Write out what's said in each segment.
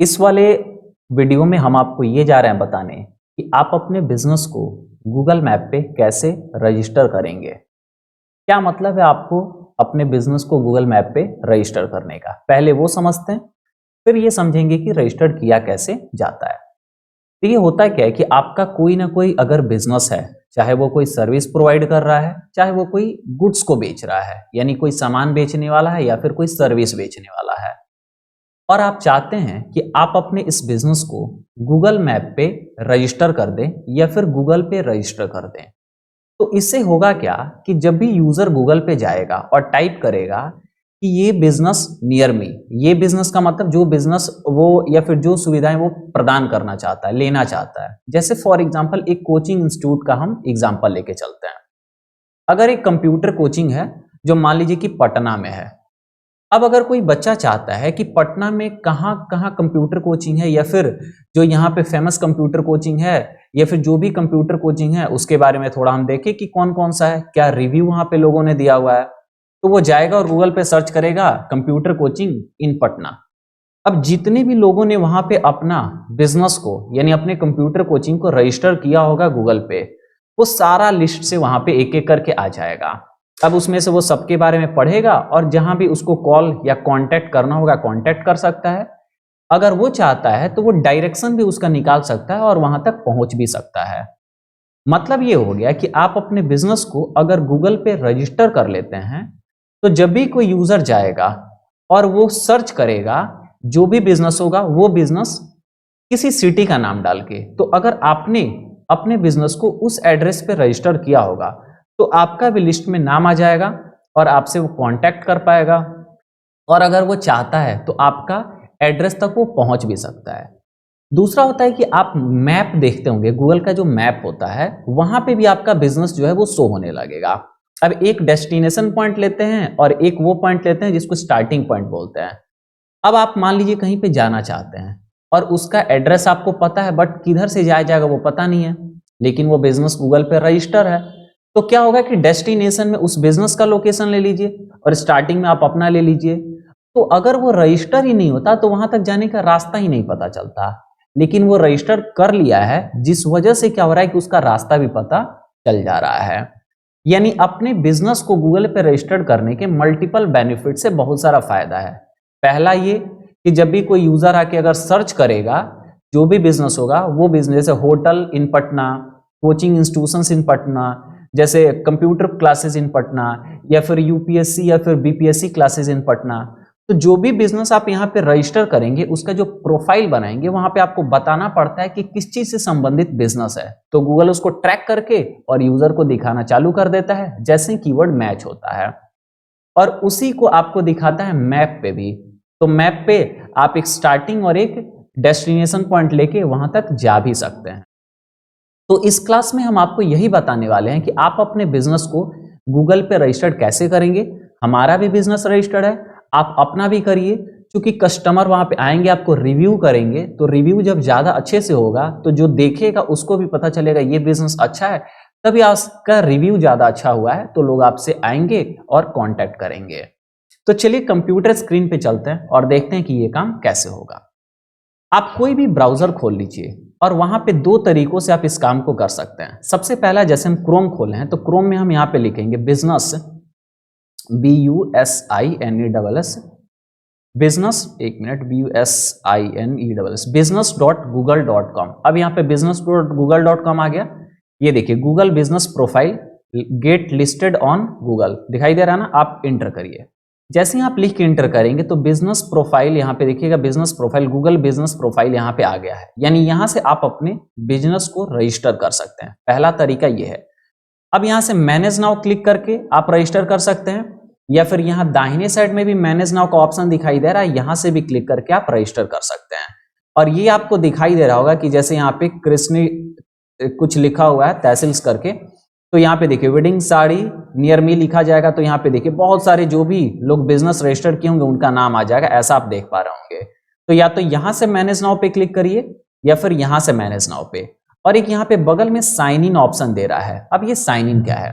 इस वाले वीडियो में हम आपको ये जा रहे हैं बताने कि आप अपने बिजनेस को गूगल मैप पे कैसे रजिस्टर करेंगे। क्या मतलब है आपको अपने बिजनेस को गूगल मैप पे रजिस्टर करने का, पहले वो समझते हैं, फिर ये समझेंगे कि रजिस्टर किया कैसे जाता है। तो ये होता क्या है कि आपका कोई ना कोई अगर बिजनेस है, चाहे वो कोई सर्विस प्रोवाइड कर रहा है, चाहे वो कोई गुड्स को बेच रहा है, यानी कोई सामान बेचने वाला है या फिर कोई सर्विस बेचने वाला है, और आप चाहते हैं कि आप अपने इस बिजनेस को गूगल मैप पे रजिस्टर कर दें या फिर गूगल पे रजिस्टर कर दें। तो इससे होगा क्या कि जब भी यूजर गूगल पे जाएगा और टाइप करेगा कि ये बिजनेस नियर मी, ये बिजनेस का मतलब जो बिजनेस वो या फिर जो सुविधाएं वो प्रदान करना चाहता है, लेना चाहता है। जैसे फॉर एग्जांपल एक कोचिंग इंस्टीट्यूट का हम एग्जांपल लेके चलते हैं। अगर एक कंप्यूटर कोचिंग है जो मान लीजिए कि पटना में है, अब अगर कोई बच्चा चाहता है कि पटना में कहाँ कहाँ कंप्यूटर कोचिंग है, या फिर जो यहाँ पे फेमस कंप्यूटर कोचिंग है, या फिर जो भी कंप्यूटर कोचिंग है उसके बारे में थोड़ा हम देखें कि कौन कौन सा है, क्या रिव्यू वहां पे लोगों ने दिया हुआ है, तो वो जाएगा और गूगल पे सर्च करेगा कंप्यूटर कोचिंग इन पटना। अब जितने भी लोगों ने वहां पे अपना बिजनेस को यानी अपने कंप्यूटर कोचिंग को रजिस्टर किया होगा गूगल पे, वो सारा लिस्ट से वहां पे एक एक करके आ जाएगा। अब उसमें से वो सबके बारे में पढ़ेगा और जहां भी उसको कॉल या कांटेक्ट करना होगा कांटेक्ट कर सकता है। अगर वो चाहता है तो वो डायरेक्शन भी उसका निकाल सकता है और वहां तक पहुंच भी सकता है। मतलब ये हो गया कि आप अपने बिजनेस को अगर गूगल पे रजिस्टर कर लेते हैं, तो जब भी कोई यूजर जाएगा और वो सर्च करेगा, जो भी बिजनेस होगा वो बिजनेस किसी सिटी का नाम डाल के, तो अगर आपने अपने बिजनेस को उस एड्रेस पे रजिस्टर किया होगा तो आपका भी लिस्ट में नाम आ जाएगा और आपसे वो कांटेक्ट कर पाएगा, और अगर वो चाहता है तो आपका एड्रेस तक वो पहुंच भी सकता है। दूसरा होता है कि आप मैप देखते होंगे, गूगल का जो मैप होता है वहां पे भी आपका बिजनेस जो है वो शो होने लगेगा। अब एक डेस्टिनेशन पॉइंट लेते हैं और एक वो पॉइंट लेते हैं जिसको स्टार्टिंग पॉइंट बोलते हैं। अब आप मान लीजिए कहीं पे जाना चाहते हैं और उसका एड्रेस आपको पता है, बट किधर से जाया जाएगा वो पता नहीं है, लेकिन वो बिजनेस गूगल पे रजिस्टर है। तो क्या होगा कि डेस्टिनेशन में उस बिजनेस का लोकेशन ले लीजिए और स्टार्टिंग में आप अपना ले लीजिए। तो अगर वो रजिस्टर ही नहीं होता तो वहां तक जाने का रास्ता ही नहीं पता चलता, लेकिन वो रजिस्टर कर लिया है जिस वजह से क्या हो रहा है कि उसका रास्ता भी पता चल जा रहा है। यानी अपने बिजनेस को गूगल पे रजिस्टर्ड करने के मल्टीपल बेनिफिट से बहुत सारा फायदा है। पहला ये कि जब भी कोई यूजर आके अगर सर्च करेगा, जो भी बिजनेस होगा वो बिजनेस, जैसे hotel in Patna, coaching institutions इन पटना, जैसे कंप्यूटर क्लासेस इन पटना, या फिर यूपीएससी या फिर बीपीएससी क्लासेस इन पटना, तो जो भी बिजनेस आप यहाँ पे रजिस्टर करेंगे उसका जो प्रोफाइल बनाएंगे वहां पे आपको बताना पड़ता है कि किस चीज से संबंधित बिजनेस है, तो गूगल उसको ट्रैक करके और यूजर को दिखाना चालू कर देता है जैसे कीवर्ड मैच होता है, और उसी को आपको दिखाता है मैप पे भी। तो मैप पे आप एक स्टार्टिंग और एक डेस्टिनेशन पॉइंट लेके वहां तक जा भी सकते हैं। तो इस क्लास में हम आपको यही बताने वाले हैं कि आप अपने बिजनेस को गूगल पे रजिस्टर्ड कैसे करेंगे। हमारा भी बिजनेस रजिस्टर्ड है, आप अपना भी करिए, क्योंकि कस्टमर वहां पे आएंगे आपको रिव्यू करेंगे, तो रिव्यू जब ज्यादा अच्छे से होगा तो जो देखेगा उसको भी पता चलेगा ये बिजनेस अच्छा है, तभी आपका रिव्यू ज्यादा अच्छा हुआ है तो लोग आपसे आएंगे और कांटेक्ट करेंगे। तो चलिए कंप्यूटर स्क्रीन पे चलते हैं और देखते हैं कि ये काम कैसे होगा। आप कोई भी ब्राउजर खोल लीजिए और वहां पे दो तरीकों से आप इस काम को कर सकते हैं। सबसे पहला, जैसे हम क्रोम खोले हैं तो क्रोम में हम यहाँ पे लिखेंगे बिजनेस, BUSINESS, बिजनेस, एक मिनट, BUSINESS, business.google.com। अब यहाँ पे business.google.com आ गया। ये देखिए Google business profile get listed on Google दिखाई दे रहा है ना, आप इंटर करिए। जैसे ही आप लिख के इंटर करेंगे तो बिजनेस प्रोफाइल यहाँ पे देखिएगा, business profile, Google business profile यहाँ पे आ गया है, यानी यहाँ से आप अपने बिजनेस को रजिस्टर कर सकते हैं। पहला तरीका ये है। अब यहाँ से मैनेज नाउ क्लिक करके आप रजिस्टर कर सकते हैं, या फिर यहाँ दाहिने साइड में भी मैनेज नाउ का ऑप्शन दिखाई दे रहा है, यहाँ से भी क्लिक करके आप रजिस्टर कर सकते हैं। और ये आपको दिखाई दे रहा होगा कि जैसे यहाँ पे कृष्ण कुछ लिखा हुआ है तहसील्स करके, तो यहाँ पे देखिए वेडिंग साड़ी नियर मी लिखा जाएगा, तो यहाँ पे देखिए बहुत सारे जो भी लोग बिजनेस रजिस्टर किए होंगे उनका नाम आ जाएगा, ऐसा आप देख पा रहे होंगे। तो या तो यहाँ से मैनेज नाउ पे क्लिक करिए या फिर यहाँ से मैनेज नाउ पे, और एक यहाँ पे बगल में साइन इन ऑप्शन दे रहा है। अब ये साइन इन क्या है?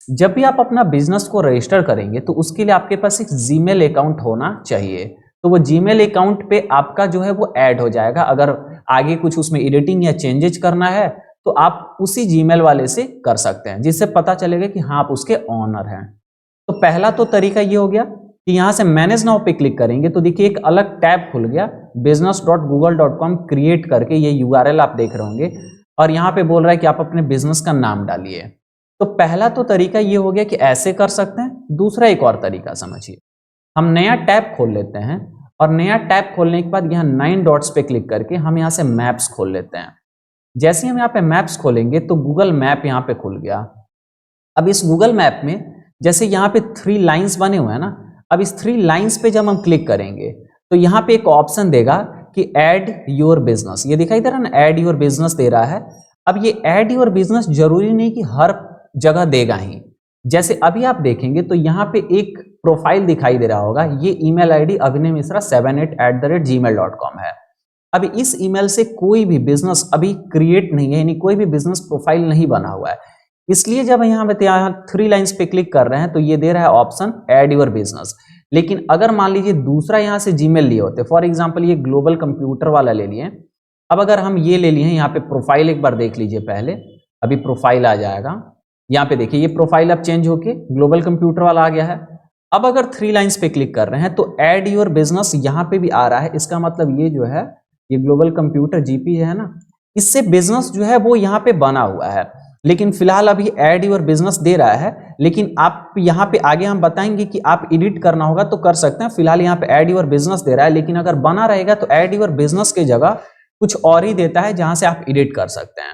जब भी आप अपना बिजनेस को रजिस्टर करेंगे तो उसके लिए आपके पास एक जीमेल अकाउंट होना चाहिए। तो वो जीमेल अकाउंट पे आपका जो है वो ऐड हो जाएगा। अगर आगे कुछ उसमें एडिटिंग या चेंजेस करना है तो आप उसी जीमेल वाले से कर सकते हैं, जिससे पता चलेगा कि हाँ आप उसके ऑनर हैं। तो पहला तो तरीका ये हो गया कि यहां से मैनेज नाउ पे क्लिक करेंगे तो देखिए एक अलग टैब खुल गया, business.google.com क्रिएट करके, ये यूआरएल आप देख रहे होंगे, और यहां पे बोल रहा है कि आप अपने बिजनेस का नाम डालिए। तो पहला तो तरीका ये हो गया कि ऐसे कर सकते हैं। दूसरा एक और तरीका समझिए, हम नया टैब खोल लेते हैं और नया टैब खोलने के बाद यहाँ 9 डॉट्स पे क्लिक करके हम यहाँ से मैप्स खोल लेते हैं। जैसे ही हम यहाँ पे मैप्स खोलेंगे तो गूगल मैप यहाँ पे खुल गया। अब इस गूगल मैप में जैसे यहाँ पे 3 लाइंस बने हुए हैं ना, अब इस 3 लाइंस पे जब हम क्लिक करेंगे तो यहाँ पे एक ऑप्शन देगा कि ऐड योर बिजनेस, ये दिखाई दे रहा है ना, ऐड योर बिजनेस दे रहा है। अब ये ऐड योर बिजनेस जरूरी नहीं कि हर जगह देगा ही। जैसे अभी आप देखेंगे तो यहाँ पे एक प्रोफाइल दिखाई दे रहा होगा, ये ईमेल आईडी अभिनय मिश्रा 78@gmail.com है। अभी इस ईमेल से कोई भी बिजनेस अभी क्रिएट नहीं है, यानी कोई भी बिजनेस प्रोफाइल नहीं बना हुआ है। इसलिए जब यहाँ पे 3 लाइंस पे क्लिक कर रहे हैं तो ये दे रहा है ऑप्शन ऐड योर बिजनेस। लेकिन अगर मान लीजिए दूसरा यहाँ से जीमेल लिए होते, फॉर एग्जांपल ये ग्लोबल कंप्यूटर वाला ले लिए, अब अगर हम ये ले लिए यहाँ पे प्रोफाइल एक बार देख लीजिए पहले, अभी प्रोफाइल आ जाएगा, यहाँ पे देखिए ये प्रोफाइल अब चेंज होके ग्लोबल कंप्यूटर वाला आ गया है। अब अगर 3 लाइंस पे क्लिक कर रहे हैं तो ऐड योर बिजनेस यहाँ पे भी आ रहा है। इसका मतलब ये जो है, ये ग्लोबल कंप्यूटर जीपी है ना, इससे बिजनेस जो है वो यहाँ पे बना हुआ है। लेकिन फिलहाल अभी ऐड योर बिजनेस दे रहा है, लेकिन आप यहाँ पे आगे हम बताएंगे कि आप एडिट करना होगा तो कर सकते हैं। फिलहाल यहाँ पे ऐड योर बिजनेस दे रहा है, लेकिन अगर बना रहेगा तो ऐड योर बिजनेस की जगह कुछ और ही देता है जहां से आप एडिट कर सकते हैं।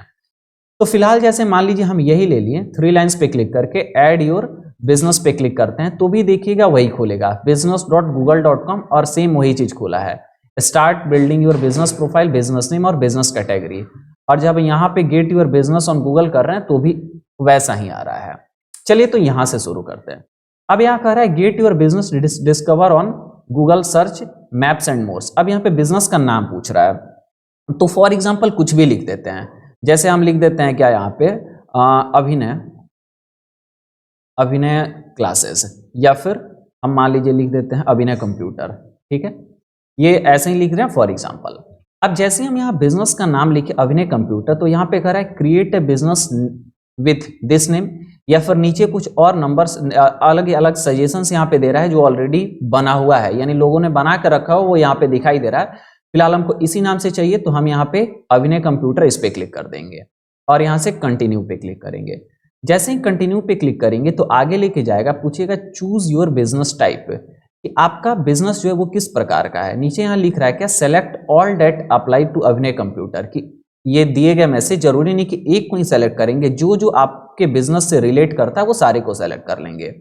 तो फिलहाल जैसे मान लीजिए हम यही ले लिए, 3 लाइंस पे क्लिक करके ऐड योर बिजनेस पे क्लिक करते हैं तो भी देखिएगा वही खुलेगा, business.google.com, और सेम वही चीज खुला है, start building your business profile, business name और बिजनेस कैटेगरी। और जब यहाँ पे gate your business on Google कर रहे हैं तो भी वैसा ही आ रहा है। चलिए तो यहां से शुरू करते हैं। अब यहाँ कह रहा है get your business discover on Google search maps and mores. अब यहाँ पे बिजनेस का नाम पूछ रहा है, तो फॉर एग्जाम्पल कुछ भी लिख देते हैं। जैसे हम लिख देते हैं क्या यहाँ पे, अभिनय क्लासेस, या फिर हम मान लीजिए लिख देते हैं अभिनय कंप्यूटर, ठीक है, ये ऐसे ही लिख रहे हैं फॉर एग्जाम्पल। अब जैसे हम यहाँ बिजनेस का नाम लिखे अभिनय कंप्यूटर, तो यहाँ पे कह रहा है create a business with this name, या फिर नीचे कुछ और नंबर्स अलग अलग सजेशंस यहाँ पे दे रहा है जो ऑलरेडी बना हुआ है, यानी लोगों ने बना कर रखा हो वो यहाँ पे दिखाई दे रहा है। फिलहाल हमको इसी नाम से चाहिए तो हम यहाँ पे अभिनय कंप्यूटर इस पे क्लिक कर देंगे और यहाँ से कंटिन्यू पे क्लिक करेंगे। जैसे ही कंटिन्यू पे क्लिक करेंगे तो आगे लेके जाएगा, पूछेगा चूज योर बिजनेस टाइप, कि आपका बिजनेस जो है वो किस प्रकार का है। नीचे यहाँ लिख रहा है क्या, select all date apply to अभिनय कंप्यूटर, कि ये दिए गए मैसेज जरूरी नहीं कि एक को ही सेलेक्ट करेंगे, जो जो आपके बिजनेस से रिलेट करता है वो सारे को सेलेक्ट कर लेंगे।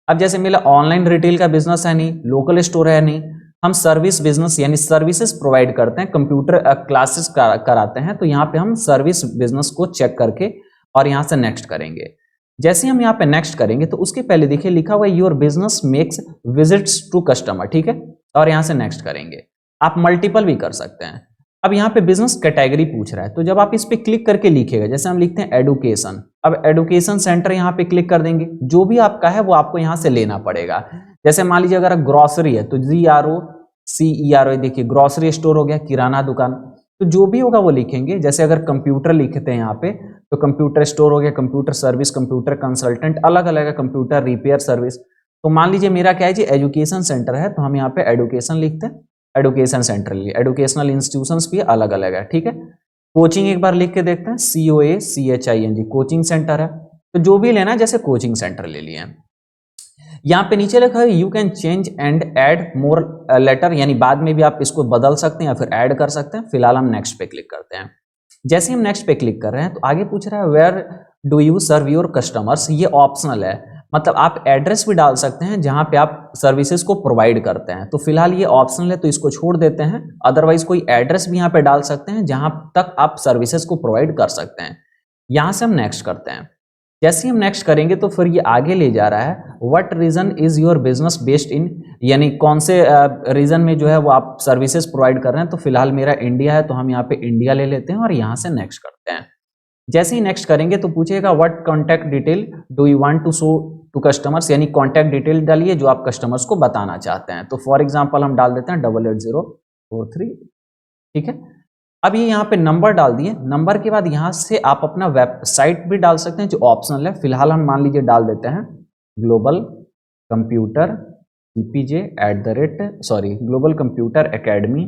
अब जैसे मेरा ऑनलाइन रिटेल का बिजनेस है नहीं, लोकल स्टोर है नहीं, हम सर्विस बिजनेस यानी सर्विसेज प्रोवाइड करते हैं, कंप्यूटर क्लासेस कराते हैं, तो यहाँ पे हम सर्विस बिजनेस को चेक करके और यहाँ से नेक्स्ट करेंगे। जैसे हम यहाँ पे नेक्स्ट करेंगे तो उसके पहले देखिए लिखा हुआ है your business makes visits to customer, ठीक है, और यहाँ से नेक्स्ट करेंगे। आप मल्टीपल भी कर सकते हैं। अब यहाँ पे बिजनेस कैटेगरी पूछ रहा है, तो जब आप इस पे क्लिक करके लिखेगा, जैसे हम लिखते हैं एडुकेशन, अब एडुकेशन सेंटर यहाँ पे क्लिक कर देंगे, जो भी आपका है वो आपको यहाँ से लेना पड़ेगा। जैसे मान लीजिए अगर ग्रोसरी है तो GROCERY, देखिए ग्रोसरी स्टोर हो गया, किराना दुकान, तो जो भी होगा वो लिखेंगे। जैसे अगर कंप्यूटर लिखते हैं यहाँ पे तो कंप्यूटर स्टोर हो गया, कंप्यूटर सर्विस, कंप्यूटर कंसल्टेंट, अलग अलग है, कंप्यूटर रिपेयर सर्विस। तो मान लीजिए मेरा क्या है जी, एजुकेशन सेंटर है, तो हम यहाँ पे एडुकेशन लिखते हैं, एडुकेशन सेंटर लिए, एडुकेशनल इंस्टीट्यूशंस भी अलग अलग है, ठीक है। कोचिंग एक बार लिख के देखते हैं, COACHING, कोचिंग सेंटर है, तो जो भी लेना है जैसे कोचिंग सेंटर ले लिए। यहाँ पे नीचे लिखा है you can change and add more later, यानी बाद में भी आप इसको बदल सकते हैं या फिर ऐड कर सकते हैं। फिलहाल हम नेक्स्ट पे क्लिक करते हैं। जैसे हम नेक्स्ट पे क्लिक कर रहे हैं तो आगे पूछ रहा है where do you serve your customers, ये ऑप्शनल है, मतलब आप एड्रेस भी डाल सकते हैं जहां पे आप सर्विसेज को प्रोवाइड करते हैं। तो फिलहाल ये ऑप्शनल है तो इसको छोड़ देते हैं, अदरवाइज कोई एड्रेस भी यहाँ पे डाल सकते हैं जहां तक आप सर्विसेज को प्रोवाइड कर सकते हैं। यहां से हम नेक्स्ट करते हैं। जैसे हम नेक्स्ट करेंगे तो फिर ये आगे ले जा रहा है, what region is your business based in, यानी कौन से रीजन में जो है वो आप सर्विसेज प्रोवाइड कर रहे हैं। तो फिलहाल मेरा इंडिया है तो हम यहाँ पे इंडिया ले लेते हैं और यहाँ से नेक्स्ट करते हैं। जैसे ही नेक्स्ट करेंगे तो पूछेगा what contact detail do you want to show to customers, यानी कॉन्टैक्ट डिटेल डालिए जो आप कस्टमर्स को बताना चाहते हैं। तो फॉर एग्जांपल हम डाल देते हैं 888043, ठीक है। अब ये यहाँ पे नंबर डाल दिए, नंबर के बाद यहाँ से आप अपना वेबसाइट भी डाल सकते हैं जो ऑप्शनल है। फिलहाल हम मान लीजिए डाल देते हैं global computer global computer academy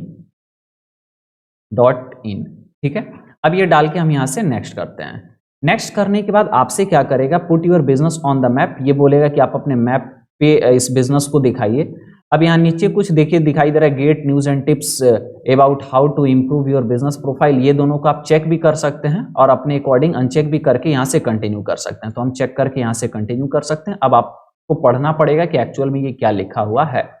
.in, ठीक है। अब ये डाल के हम यहाँ से नेक्स्ट करते हैं। नेक्स्ट करने के बाद आपसे क्या करेगा, put your business on the map, ये बोलेगा कि आप अपने मैप पे इस बिजनेस को दिखाइए। अब यहाँ नीचे कुछ देखिए दिखाई दे रहा है, get news and tips about how to improve your business profile. ये दोनों को आप चेक भी कर सकते हैं और अपने अकॉर्डिंग अनचेक भी करके यहाँ से कंटिन्यू कर सकते हैं। तो हम चेक करके यहाँ से कंटिन्यू कर सकते हैं। अब आपको पढ़ना पड़ेगा कि एक्चुअल में ये क्या लिखा हुआ है।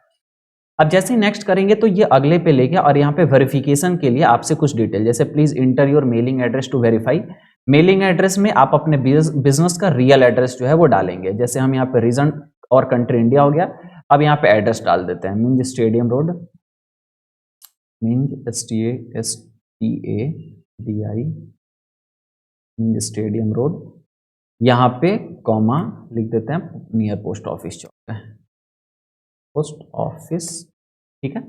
अब जैसे ही नेक्स्ट करेंगे तो ये अगले पे ले गया और यहाँ पे वेरिफिकेशन के लिए आपसे कुछ डिटेल, जैसे please enter your mailing address to verify. Mailing address में आप अपने बिजनेस का रियल एड्रेस जो है वो डालेंगे। जैसे हम यहाँ पे रीजन और कंट्री इंडिया हो गया। अब यहाँ पे एड्रेस डाल देते हैं, Minz stadium road, Minz Minz stadium road, यहाँ पे कॉमा लिख देते हैं नियर पोस्ट ऑफिस चौक है, पोस्ट ऑफिस, ठीक है।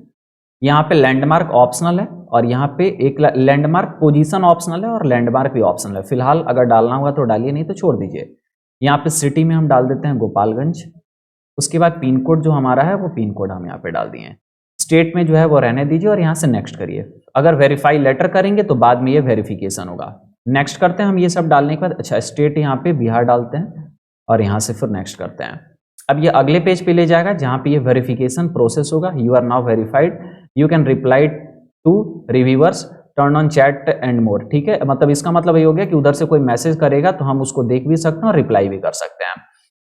यहाँ पे लैंडमार्क ऑप्शनल है और यहाँ पे एक लैंडमार्क पोजीशन ऑप्शनल है और लैंडमार्क भी ऑप्शनल है। फिलहाल अगर डालना होगा तो डालिए, नहीं तो छोड़ दीजिए। यहाँ पे सिटी में हम डाल देते हैं गोपालगंज। उसके बाद पिन कोड जो हमारा है वो पिन कोड हम यहाँ पे डाल दिए हैं। स्टेट में जो है वो रहने दीजिए और यहाँ से नेक्स्ट करिए। अगर वेरीफाई लेटर करेंगे तो बाद में ये वेरिफिकेशन होगा। नेक्स्ट करते हैं हम ये सब डालने के बाद। अच्छा, स्टेट यहाँ पे बिहार डालते हैं और यहाँ से फिर नेक्स्ट करते हैं। अब ये अगले पेज पे ले जाएगा जहाँ पे ये वेरिफिकेशन प्रोसेस होगा। You are now verified, you can reply to reviewers, turn on chat and more, ठीक है। मतलब इसका मतलब ये हो गया कि उधर से कोई मैसेज करेगा तो हम उसको देख भी सकते हैं और रिप्लाई भी कर सकते हैं।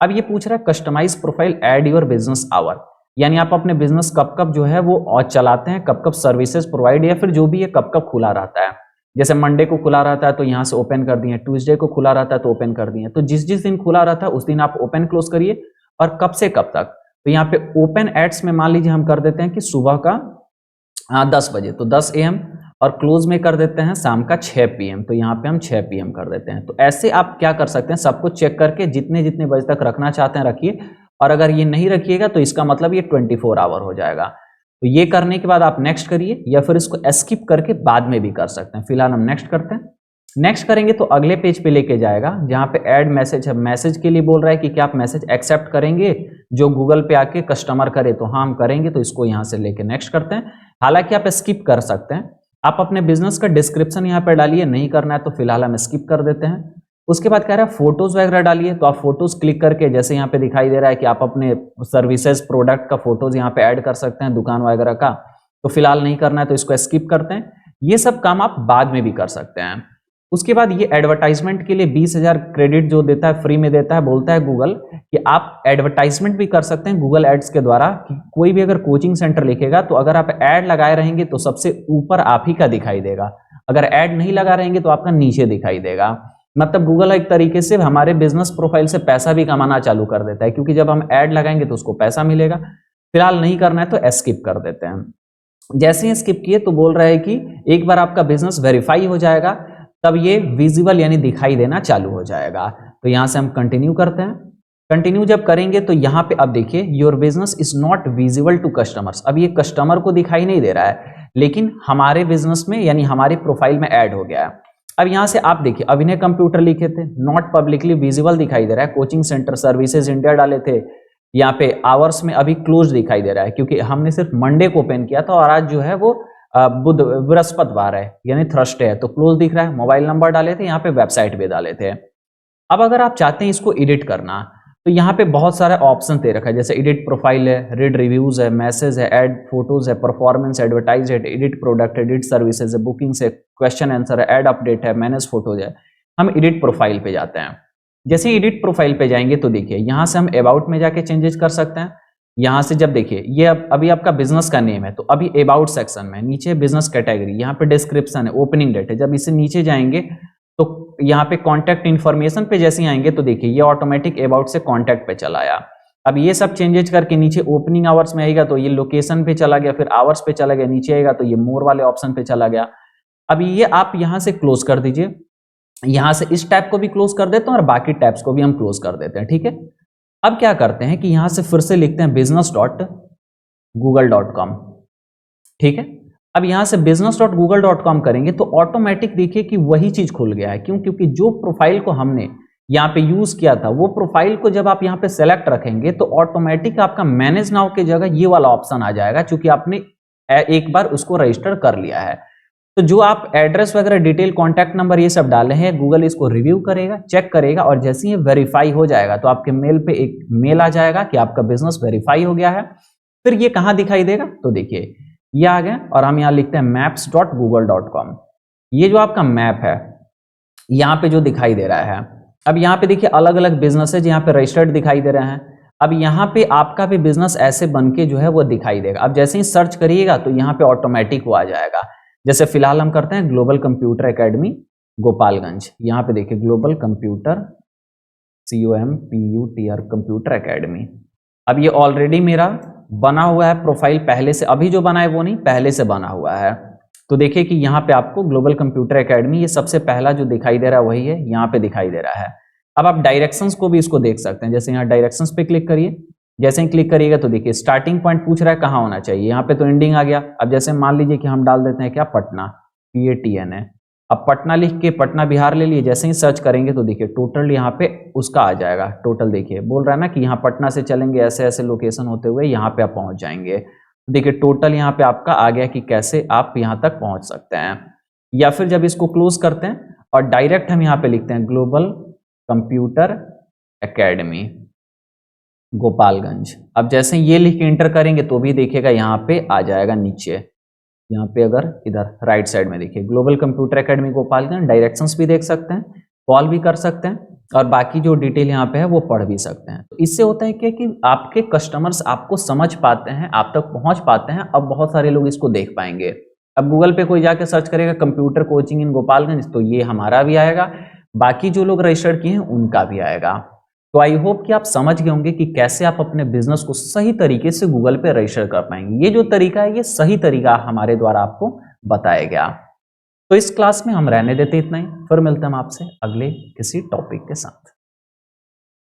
अब ये पूछ रहा है customise profile add your business hour, यानी आप अपने बिजनेस कब कब जो है वो चलाते हैं, कब कब सर्विसेज प्रोवाइड, या फिर जो भी ये कब कब खुला रहता है। जैसे मंडे को खुला रहता है तो यहाँ से ओपन कर दिए, ट्यूसडे को खुला रहता है तो ओपन कर दिए। तो जिस जिस दिन खुला रहता है उस दिन आप ओपन क्लोज करिए और कब से कब तक। तो यहाँ पे ओपन एड्स में मान लीजिए हम कर देते हैं कि सुबह का 10 बजे, तो 10 AM, और क्लोज में कर देते हैं शाम का 6 PM, तो यहाँ पे हम 6 PM कर देते हैं। तो ऐसे आप क्या कर सकते हैं, सबको चेक करके जितने जितने बजे तक रखना चाहते हैं रखिए, और अगर ये नहीं रखिएगा तो इसका मतलब ये 24 आवर हो जाएगा। तो ये करने के बाद आप नेक्स्ट करिए या फिर इसको स्किप करके बाद में भी कर सकते हैं। फिलहाल हम नेक्स्ट करते हैं। नेक्स्ट करेंगे तो अगले पेज पे लेके जाएगा जहाँ पे ऐड मैसेज है। मैसेज के लिए बोल रहा है कि क्या आप मैसेज एक्सेप्ट करेंगे जो गूगल पे आके कस्टमर करे, तो हाँ हम करेंगे। तो इसको यहाँ से लेके नेक्स्ट करते हैं। हालांकि आप स्किप कर सकते हैं, आप अपने बिजनेस का डिस्क्रिप्शन यहाँ पे डालिए, नहीं करना है तो फिलहाल हम स्किप कर देते हैं। उसके बाद कह रहा है फोटोज वगैरह डालिए, तो आप फोटोज क्लिक करके जैसे यहाँ पे दिखाई दे रहा है कि आप अपने सर्विसेज प्रोडक्ट का फोटोज यहाँ पे ऐड कर सकते हैं, दुकान वगैरह का। तो फिलहाल नहीं करना है तो इसको स्किप करते हैं। ये सब काम आप बाद में भी कर सकते हैं। उसके बाद ये एडवर्टाइजमेंट के लिए 20,000 क्रेडिट जो देता है, फ्री में देता है। बोलता है गूगल कि आप एडवर्टाइजमेंट भी कर सकते हैं गूगल एड्स के द्वारा। कि कोई भी अगर कोचिंग सेंटर लिखेगा तो अगर आप ऐड लगाए रहेंगे तो सबसे ऊपर आप ही का दिखाई देगा, अगर ऐड नहीं लगा रहेंगे तो आपका नीचे दिखाई देगा। मतलब गूगल एक तरीके से हमारे बिजनेस प्रोफाइल से पैसा भी कमाना चालू कर देता है, क्योंकि जब हम ऐड लगाएंगे तो उसको पैसा मिलेगा। फिलहाल नहीं करना है तो स्किप कर देते हैं। जैसे ही स्किप किए तो बोल रहा है कि एक बार आपका बिजनेस वेरीफाई हो जाएगा तब ये विजिबल यानी दिखाई देना चालू हो जाएगा। तो यहां से हम कंटिन्यू करते हैं। कंटिन्यू जब करेंगे तो यहाँ पे अब देखिए your business is not visible to customers. अब ये कस्टमर को दिखाई नहीं दे रहा है, लेकिन हमारे बिजनेस में यानी हमारे प्रोफाइल में ऐड हो गया है। अब यहाँ से आप देखिए अभिनय कंप्यूटर लिखे थे, नॉट पब्लिकली विजिबल दिखाई दे रहा है। कोचिंग सेंटर सर्विसेज इंडिया डाले थे, यहाँ पे आवर्स में अभी क्लोज दिखाई दे रहा है, क्योंकि हमने सिर्फ मंडे को ओपन किया था और आज जो है वो बुध बृहस्पतिवार है यानी थर्सडे है, तो क्लोज दिख रहा है। मोबाइल नंबर डाले थे, यहाँ पे वेबसाइट भी डाले थे। अब अगर आप चाहते हैं इसको एडिट करना तो यहाँ पे बहुत सारे ऑप्शन दे रखा है, जैसे एडिट प्रोफाइल है, रीड रिव्यूज है, मैसेज है, ऐड फोटोज है, परफॉर्मेंस एडवर्टाइज है, एडिट प्रोडक्ट, एडिट सर्विसेज है, बुकिंग्स है, क्वेश्चन आंसर है, ऐड अपडेट है, मैनेज फोटोज है। हम एडिट प्रोफाइल पे जाते हैं। जैसे एडिट प्रोफाइल पे जाएंगे तो देखिए यहाँ से हम अबाउट में जाके चेंजेस कर सकते हैं। यहाँ से जब देखिए ये अभी आपका बिजनेस का नेम है तो अभी अबाउट सेक्शन में नीचे बिजनेस कैटेगरी, यहाँ पे डिस्क्रिप्शन है, ओपनिंग डेट है। जब इसे नीचे जाएंगे तो यहाँ पे कॉन्टैक्ट इन्फॉर्मेशन पे जैसे आएंगे तो देखिए ये ऑटोमेटिक अबाउट से कॉन्टैक्ट पे चला आया। अब ये सब चेंजेस करके नीचे ओपनिंग आवर्स में आएगा तो ये लोकेशन पे चला गया, फिर आवर्स पे चला गया, नीचे आएगा तो ये मोर वाले ऑप्शन पे चला गया। अब ये आप यहाँ से क्लोज कर दीजिए। यहां से इस टैब को भी क्लोज कर देते हैं और बाकी टैब्स को भी हम क्लोज कर देते हैं। ठीक है, अब क्या करते हैं कि यहां से फिर से लिखते हैं business.google.com। ठीक है, अब यहां से business.google.com करेंगे तो ऑटोमेटिक देखिए कि वही चीज खुल गया है। क्यों? क्योंकि जो प्रोफाइल को हमने यहाँ पे यूज किया था वो प्रोफाइल को जब आप यहाँ पे सेलेक्ट रखेंगे तो ऑटोमेटिक आपका मैनेज नाउ की जगह ये वाला ऑप्शन आ जाएगा, क्योंकि आपने एक बार उसको रजिस्टर कर लिया है। तो जो आप एड्रेस वगैरह डिटेल, कॉन्टैक्ट नंबर ये सब डाले हैं, गूगल इसको रिव्यू करेगा, चेक करेगा, और जैसे ही वेरीफाई हो जाएगा तो आपके मेल पे एक मेल आ जाएगा कि आपका बिजनेस वेरीफाई हो गया है। फिर ये कहाँ दिखाई देगा? तो देखिए ये आ गया, और हम यहाँ लिखते हैं maps.google.com। ये जो आपका मैप है यहाँ पे जो दिखाई दे रहा है, अब यहाँ पे देखिए अलग अलग बिजनेसेज यहाँ पे रजिस्टर्ड दिखाई दे रहे हैं। अब यहाँ पे आपका भी बिजनेस ऐसे बन के जो है वो दिखाई देगा। अब जैसे ही सर्च करिएगा तो यहाँ पे ऑटोमेटिक वो आ जाएगा। जैसे फिलहाल हम करते हैं ग्लोबल कंप्यूटर एकेडमी गोपालगंज। यहाँ पे देखिए global computer COMPUTR computer academy. अब ये ऑलरेडी मेरा बना हुआ है प्रोफाइल पहले से, अभी जो बना है वो नहीं, पहले से बना हुआ है। तो देखिए कि यहाँ पे आपको ग्लोबल कंप्यूटर एकेडमी ये सबसे पहला जो दिखाई दे रहा है वही है, यहाँ पे दिखाई दे रहा है। अब आप डायरेक्शंस को भी इसको देख सकते हैं। जैसे यहाँ डायरेक्शंस पे क्लिक करिए, जैसे ही क्लिक करिएगा तो देखिए स्टार्टिंग पॉइंट पूछ रहा है कहाँ होना चाहिए, यहाँ पे तो एंडिंग आ गया। अब जैसे मान लीजिए कि हम डाल देते हैं क्या, पटना, PATN है। अब पटना लिख के पटना बिहार ले लिए, जैसे ही सर्च करेंगे तो देखिए टोटल यहाँ पे उसका आ जाएगा। टोटल देखिए बोल रहा है ना कि यहाँ पटना से चलेंगे ऐसे ऐसे लोकेशन होते हुए यहाँ पे आप पहुंच जाएंगे। देखिए टोटल यहाँ पे आपका आ गया कि कैसे आप यहाँ तक पहुंच सकते हैं। या फिर जब इसको क्लोज करते हैं और डायरेक्ट हम यहाँ पे लिखते हैं ग्लोबल कंप्यूटर एकेडमी गोपालगंज। अब जैसे ये लिख के एंटर करेंगे तो भी देखिएगा यहाँ पे आ जाएगा नीचे। यहाँ पे अगर इधर राइट साइड में देखिए global computer academy Gopalganj, directions भी देख सकते हैं, कॉल भी कर सकते हैं, और बाकी जो डिटेल यहाँ पे है वो पढ़ भी सकते हैं। तो इससे होता है कि आपके कस्टमर्स आपको समझ पाते हैं, आप तक पहुंच पाते हैं। अब बहुत सारे लोग इसको देख पाएंगे। अब गूगल पे कोई जाके सर्च करेगा कंप्यूटर कोचिंग इन गोपालगंज तो ये हमारा भी आएगा, बाकी जो लोग रजिस्टर्ड किए हैं उनका भी आएगा। तो आई होप कि आप समझ गए होंगे कि कैसे आप अपने बिजनेस को सही तरीके से गूगल पे रजिस्टर कर पाएंगे। ये जो तरीका है ये सही तरीका हमारे द्वारा आपको बताया गया। तो इस क्लास में हम रहने देते इतना ही, फिर मिलते हैं हम आपसे अगले किसी टॉपिक के साथ।